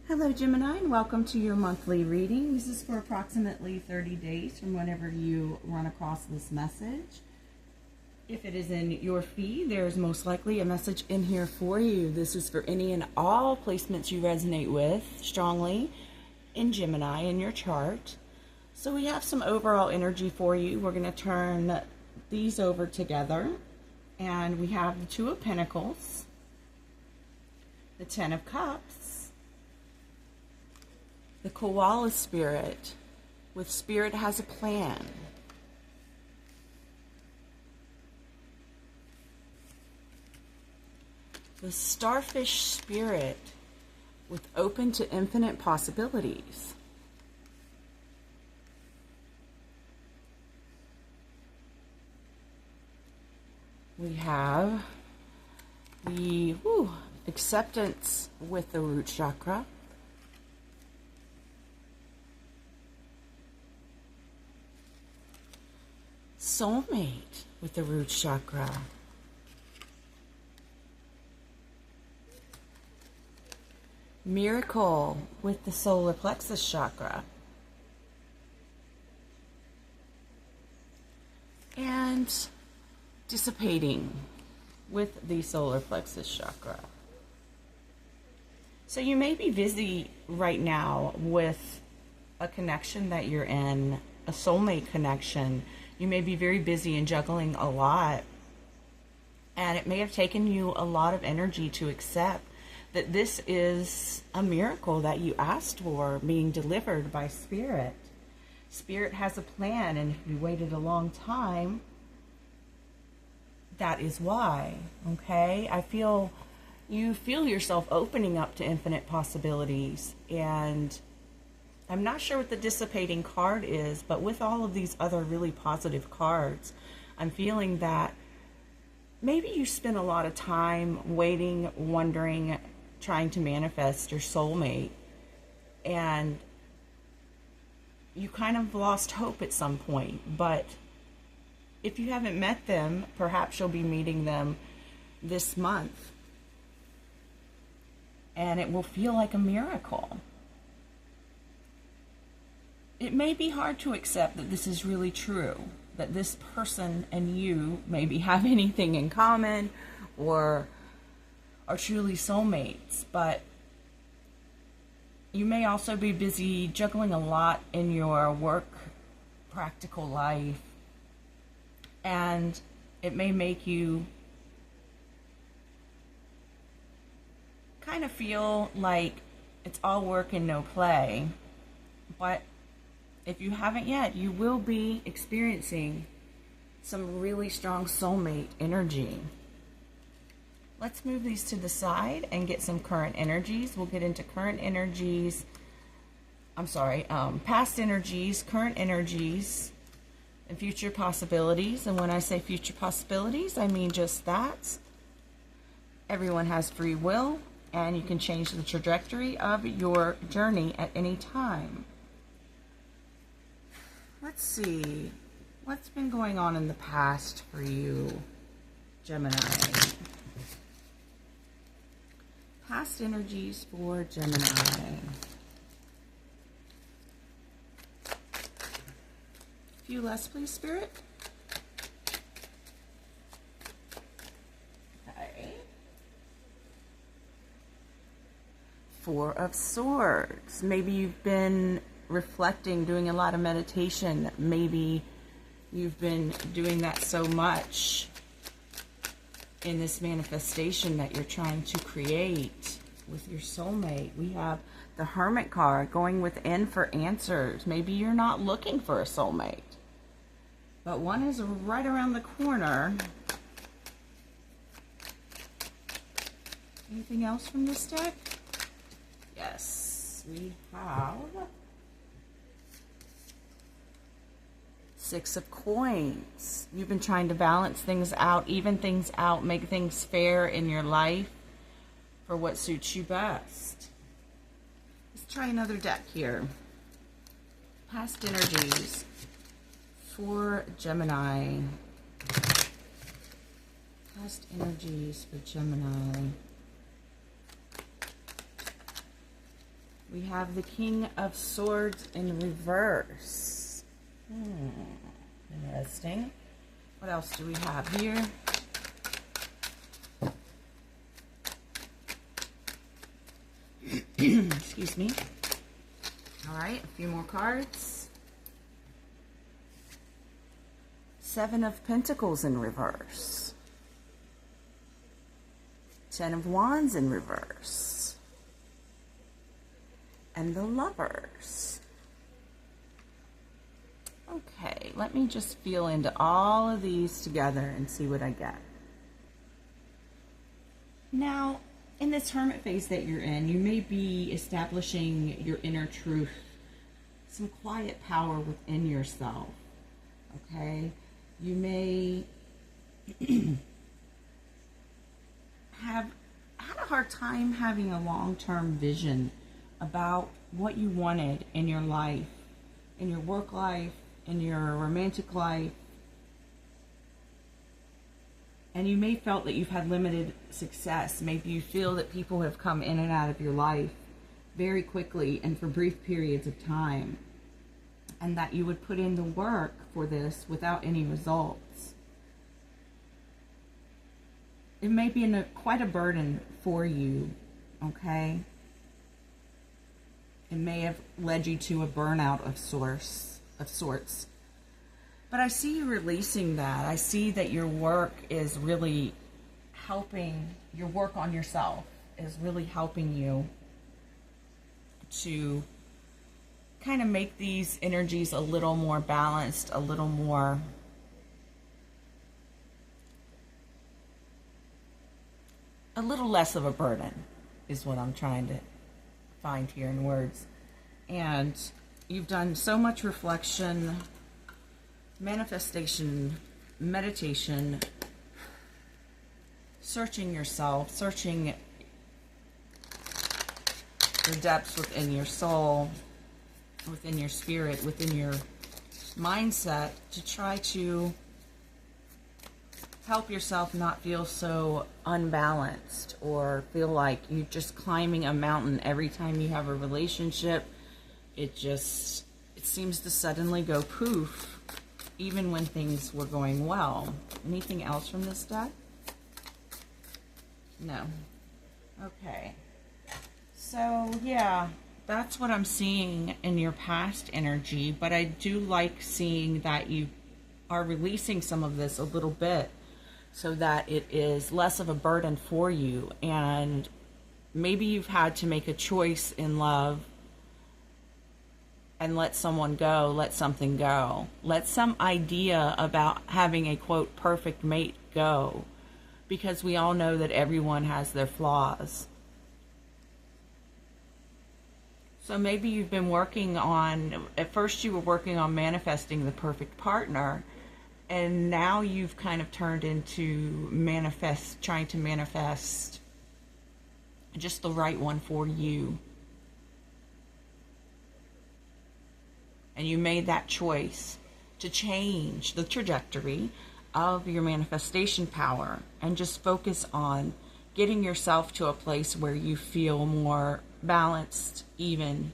Hello Gemini, and welcome to your monthly reading. This is for approximately 30 days from whenever you run across this message. If it is in your feed, there's most likely a message in here for you. This is for any and all placements you resonate with strongly in Gemini in your chart. So we have some overall energy for you. We're going to turn these over together. And we have the Two of Pentacles, the Ten of Cups, the Koala Spirit, with Spirit has a plan. The Starfish Spirit, with open to infinite possibilities. We have the Acceptance with the Root Chakra. Soulmate with the Root Chakra. Miracle with the Solar Plexus Chakra. And Dissipating with the Solar Plexus Chakra. So you may be busy right now with a connection that you're in, a soulmate connection. You may be very busy and juggling a lot, and it may have taken you a lot of energy to accept that this is a miracle that you asked for being delivered by Spirit. Spirit has a plan, and if you waited a long time, that is why, okay? You feel yourself opening up to infinite possibilities, and I'm not sure what the dissipating card is, but with all of these other really positive cards, I'm feeling that maybe you spent a lot of time waiting, wondering, trying to manifest your soulmate, and you kind of lost hope at some point. But if you haven't met them, perhaps you'll be meeting them this month, and it will feel like a miracle. It may be hard to accept that this is really true, that this person and you maybe have anything in common or are truly soulmates, but you may also be busy juggling a lot in your work, practical life, and it may make you kind of feel like it's all work and no play. But if you haven't yet, you will be experiencing some really strong soulmate energy. Let's move these to the side and get some current energies. We'll get into current energies. Past energies, current energies, and future possibilities. And when I say future possibilities, I mean just that. Everyone has free will, and you can change the trajectory of your journey at any time. Let's see, what's been going on in the past for you, Gemini? Past energies for Gemini. A few less, please, Spirit. Okay. Four of Swords. Maybe you've been reflecting, doing a lot of meditation. Maybe you've been doing that so much in this manifestation that you're trying to create with your soulmate. We have the Hermit card, going within for answers. Maybe you're not looking for a soulmate, but one is right around the corner. Anything else from this deck? Yes, we have Six of Coins. You've been trying to balance things out, even things out, make things fair in your life for what suits you best. Let's try another deck here. Past energies for Gemini. Past energies for Gemini. We have the King of Swords in reverse. Interesting. What else do we have here? Excuse me. All right, a few more cards. Seven of Pentacles in reverse. Ten of Wands in reverse. And the Lovers. Okay, let me just feel into all of these together and see what I get. Now, in this hermit phase that you're in, you may be establishing your inner truth, some quiet power within yourself, okay? You may have had a hard time having a long-term vision about what you wanted in your life, in your work life, in your romantic life. And you may felt that you've had limited success. Maybe you feel that people have come in and out of your life very quickly and for brief periods of time, and that you would put in the work for this without any results. It may be quite a burden for you, okay? It may have led you to a burnout of sorts. But I see you releasing that. I see that your work is really helping, your work on yourself is really helping you to kind of make these energies a little more balanced, a little less of a burden is what I'm trying to find here in words. And you've done so much reflection, manifestation, meditation, searching yourself, searching the depths within your soul, within your spirit, within your mindset, to try to help yourself not feel so unbalanced or feel like you're just climbing a mountain every time you have a relationship. It seems to suddenly go poof, even when things were going well. Anything else from this deck? No. Okay. So, yeah, that's what I'm seeing in your past energy, but I do like seeing that you are releasing some of this a little bit so that it is less of a burden for you. And maybe you've had to make a choice in love and let someone go, let something go. Let some idea about having a, quote, perfect mate go. Because we all know that everyone has their flaws. So maybe you've been working on, at first you were working on manifesting the perfect partner, and now you've kind of turned into trying to manifest just the right one for you. And you made that choice to change the trajectory of your manifestation power and just focus on getting yourself to a place where you feel more balanced, even.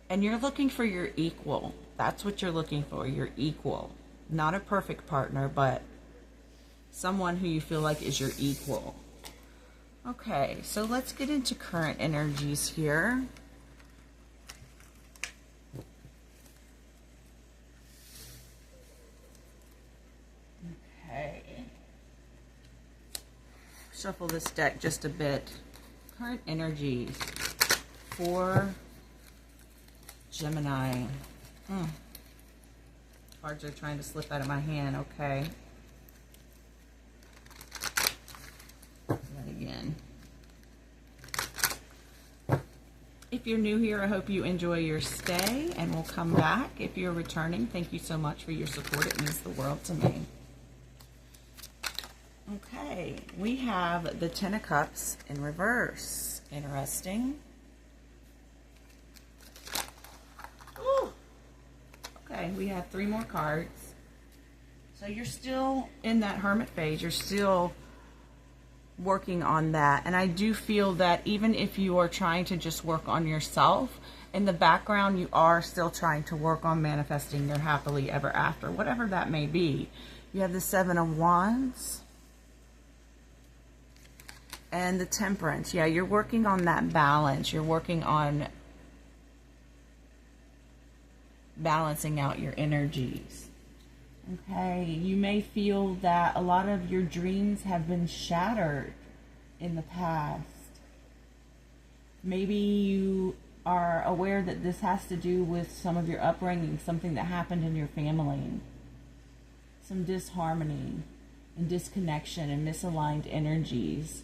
And you're looking for your equal. That's what you're looking for, your equal. Not a perfect partner, but someone who you feel like is your equal. Okay, so let's get into current energies here. Okay. Shuffle this deck just a bit. Current energies for Gemini. Cards are trying to slip out of my hand. Okay. That again. If you're new here, I hope you enjoy your stay and we'll come back. If you're returning, thank you so much for your support. It means the world to me. Okay, we have the Ten of Cups in reverse. Interesting. Ooh. Okay, we have 3 more cards. So you're still in that hermit phase. You're still working on that. And I do feel that even if you are trying to just work on yourself, in the background you are still trying to work on manifesting your happily ever after, whatever that may be. You have the Seven of Wands and the Temperance. Yeah, you're working on that balance. You're working on balancing out your energies. Okay, you may feel that a lot of your dreams have been shattered in the past. Maybe you are aware that this has to do with some of your upbringing, something that happened in your family, some disharmony and disconnection and misaligned energies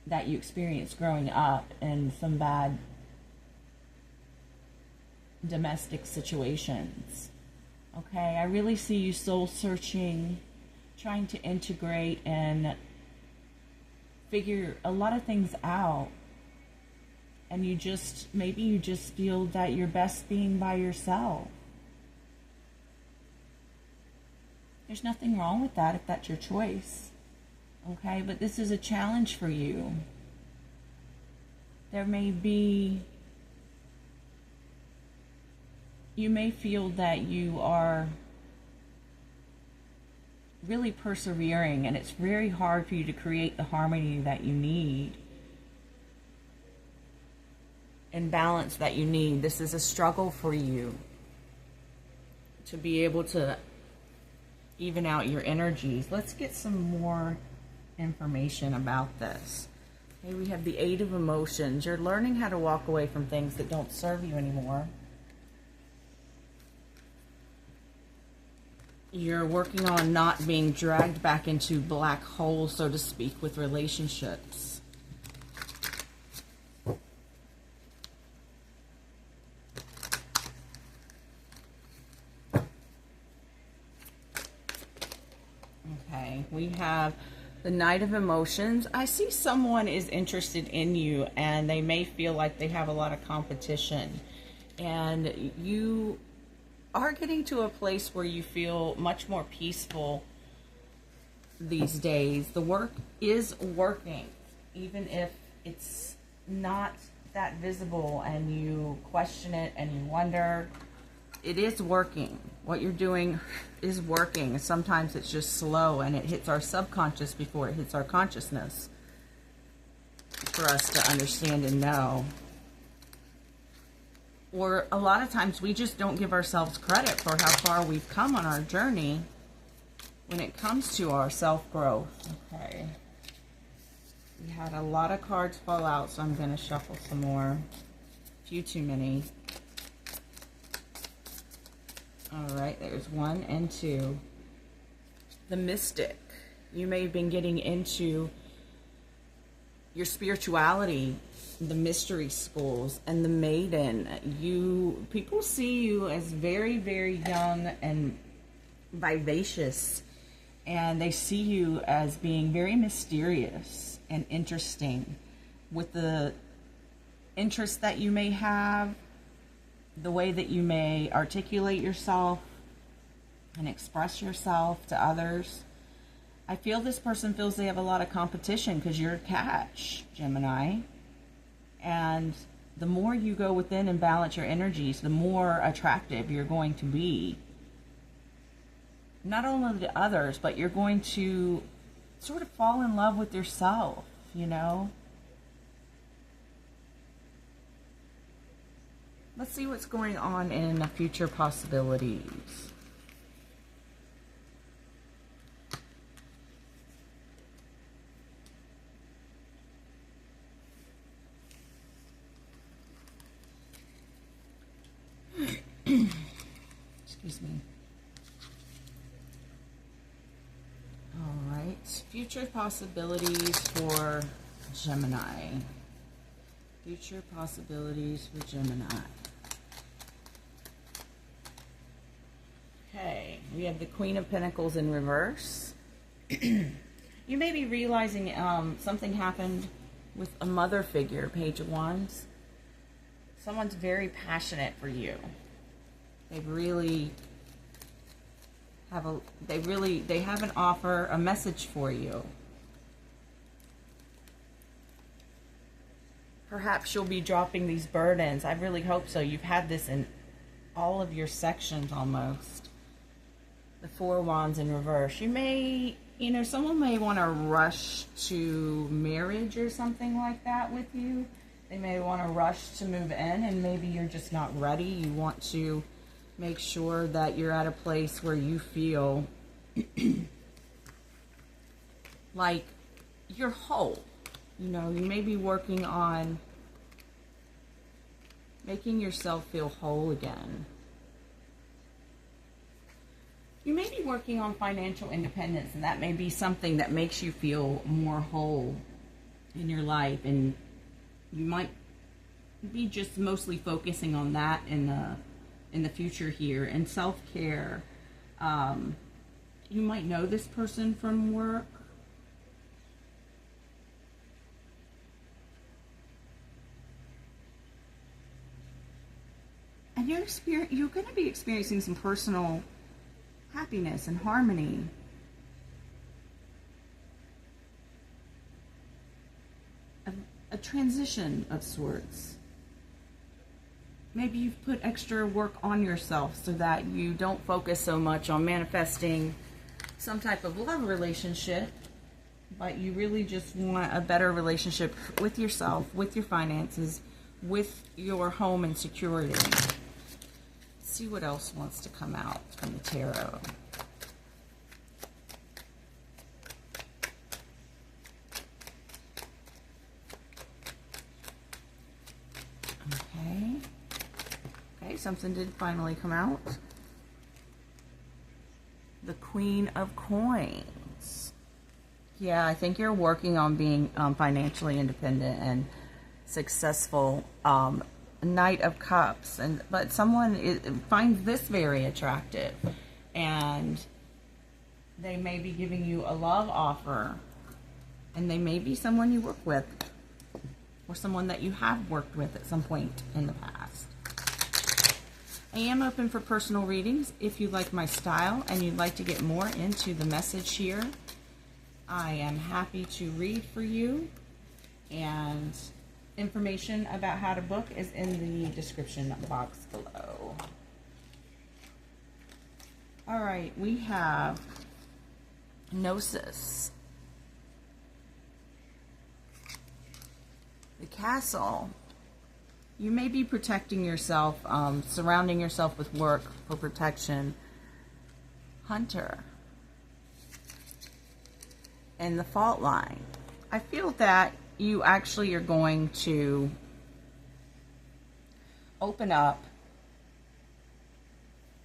that you experienced growing up, and some bad domestic situations. Okay, I really see you soul searching, trying to integrate and figure a lot of things out. And maybe you just feel that you're best being by yourself. There's nothing wrong with that if that's your choice. Okay, but this is a challenge for you. You may feel that you are really persevering, and it's very hard for you to create the harmony that you need and balance that you need. This is a struggle for you to be able to even out your energies. Let's get some more information about this. Okay, we have the Eight of Emotions. You're learning how to walk away from things that don't serve you anymore. You're working on not being dragged back into black holes, so to speak, with relationships. Okay, we have the Knight of Emotions. I see someone is interested in you, and they may feel like they have a lot of competition, and you are getting to a place where you feel much more peaceful these days. The work is working, even if it's not that visible and you question it and you wonder. It is working. What you're doing is working. Sometimes it's just slow and it hits our subconscious before it hits our consciousness for us to understand and know. Or a lot of times we just don't give ourselves credit for how far we've come on our journey when it comes to our self-growth. Okay. We had a lot of cards fall out, so I'm going to shuffle some more. A few too many. All right, there's 1 and 2. The Mystic. You may have been getting into your spirituality, the mystery schools, and the Maiden. People see you as very, very young and vivacious, and they see you as being very mysterious and interesting with the interests that you may have, the way that you may articulate yourself and express yourself to others. I feel this person feels they have a lot of competition because you're a catch, Gemini. And the more you go within and balance your energies, the more attractive you're going to be. Not only to others, but you're going to sort of fall in love with yourself, you know? Let's see what's going on in the future possibilities. Excuse me. All right, future possibilities for Gemini. Future possibilities for Gemini. Okay, we have the Queen of Pentacles in reverse. You may be realizing something happened with a mother figure, Page of Wands. Someone's very passionate for you. They really they have an offer, a message for you. Perhaps you'll be dropping these burdens. I really hope so. You've had this in all of your sections almost. The Four Wands in reverse. You may, someone may want to rush to marriage or something like that with you. They may want to rush to move in, and maybe you're just not ready. You want to make sure that you're at a place where you feel like you're whole. You may be working on making yourself feel whole again. You may be working on financial independence, and that may be something that makes you feel more whole in your life, and you might be just mostly focusing on that in the future here. And self-care, you might know this person from work. And you're going to be experiencing some personal happiness and harmony. A transition of sorts. Maybe you've put extra work on yourself so that you don't focus so much on manifesting some type of love relationship, but you really just want a better relationship with yourself, with your finances, with your home and security. See what else wants to come out from the tarot. Okay, something did finally come out. The Queen of Coins. Yeah, I think you're working on being financially independent and successful. Knight of Cups, but someone finds this very attractive, and they may be giving you a love offer, and they may be someone you work with, or someone that you have worked with at some point in the past. I am open for personal readings. If you like my style and you'd like to get more into the message here, I am happy to read for you, and information about how to book is in the description box below. All right, we have Gnosis, the Castle. You may be protecting yourself, surrounding yourself with work for protection. Hunter, and the Fault Line. I feel that you actually are going to open up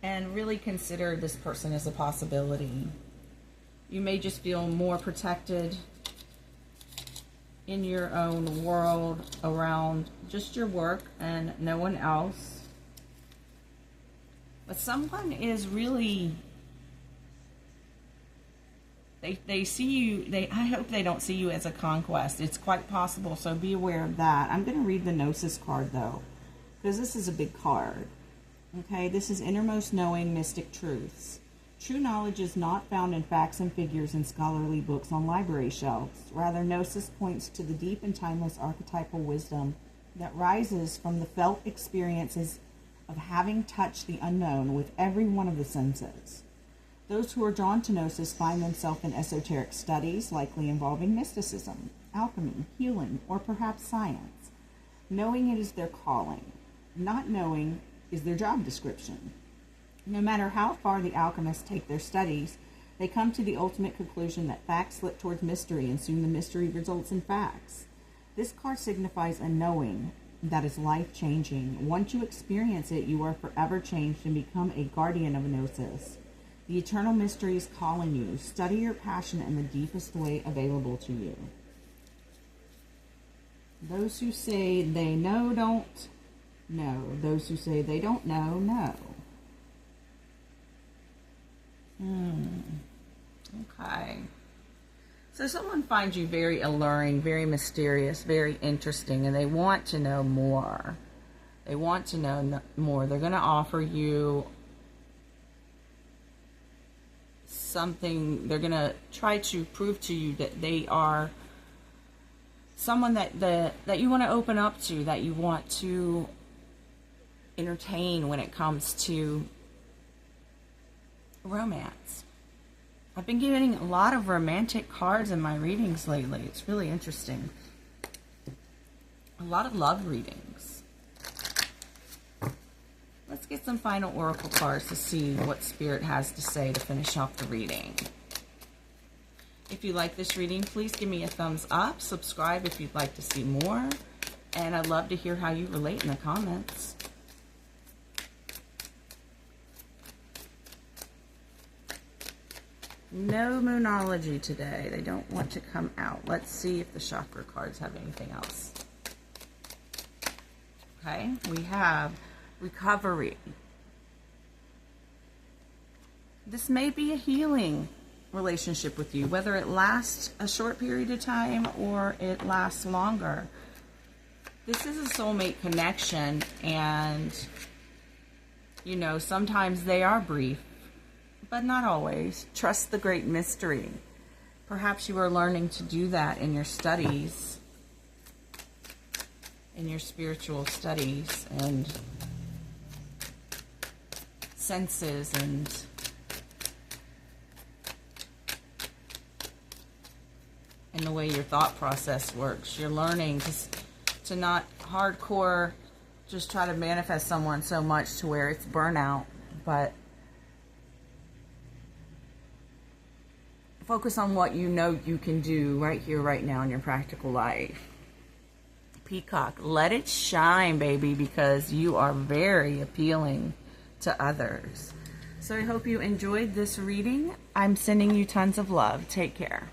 and really consider this person as a possibility. You may just feel more protected in your own world around just your work and no one else. But someone is really, they see you, I hope they don't see you as a conquest. It's quite possible, so be aware of that. I'm going to read the Gnosis card, though, because this is a big card. Okay, this is Innermost Knowing Mystic Truths. True knowledge is not found in facts and figures in scholarly books on library shelves. Rather, Gnosis points to the deep and timeless archetypal wisdom that rises from the felt experiences of having touched the unknown with every one of the senses. Those who are drawn to Gnosis find themselves in esoteric studies, likely involving mysticism, alchemy, healing, or perhaps science. Knowing it is their calling. Not knowing is their job description. No matter how far the alchemists take their studies, they come to the ultimate conclusion that facts slip towards mystery, and soon the mystery results in facts. This card signifies a knowing that is life-changing. Once you experience it, you are forever changed and become a guardian of Gnosis. The eternal mystery is calling you. Study your passion in the deepest way available to you. Those who say they know don't know. Those who say they don't know, know. Okay. So someone finds you very alluring, very mysterious, very interesting, and they want to know more. They want to know more. They're going to offer you something, they're going to try to prove to you that they are someone that you want to open up to, that you want to entertain when it comes to romance. I've been getting a lot of romantic cards in my readings lately. It's really interesting. A lot of love readings. Let's get some final oracle cards to see what Spirit has to say to finish off the reading. If you like this reading, please give me a thumbs up. Subscribe if you'd like to see more. And I'd love to hear how you relate in the comments. No Moonology today. They don't want to come out. Let's see if the chakra cards have anything else. Okay, we have recovery. This may be a healing relationship with you, whether it lasts a short period of time or it lasts longer. This is a soulmate connection, and you know, sometimes they are brief, but not always. Trust the great mystery. Perhaps you are learning to do that in your studies, in your spiritual studies and senses and the way your thought process works. You're learning to not hardcore just try to manifest someone so much to where it's burnout, but focus on what you know you can do right here, right now in your practical life. Peacock, let it shine, baby, because you are very appealing to others. So I hope you enjoyed this reading. I'm sending you tons of love. Take care.